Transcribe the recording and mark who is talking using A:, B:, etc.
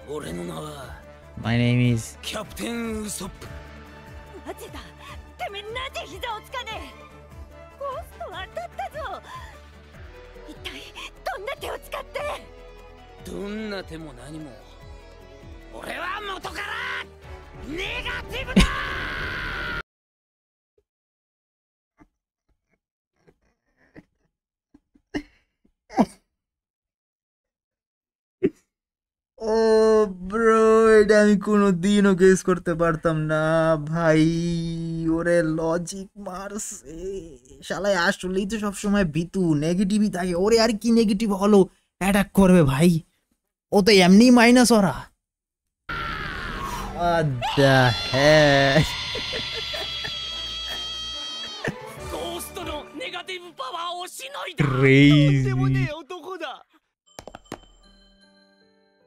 A: 俺の名は
B: My name is
A: キャプテンウソップ。
C: なぜだ、てめえなぜ膝をつかねえ。ゴーストは当たったぞ。一体どんな手を使って。
A: どんな手も何も俺は元からネガティブだ。
B: ও ব্রো, এটা আমি কোনোদিনও গেস করতে পারতাম না ভাই। ওরে লজিক মারছে শালায়, আসলেই তো সবসময় ভীতু নেগেটিভই থাকে। ওরে আর কি নেগেটিভ হলো, অ্যাটাক করবে ভাই, ও তো এমনি মাইনাস ওরা। What the heck?
A: ゴーストのネガティブパワーをしのいだ。とん
B: Crazy.
A: でもねえ男だ。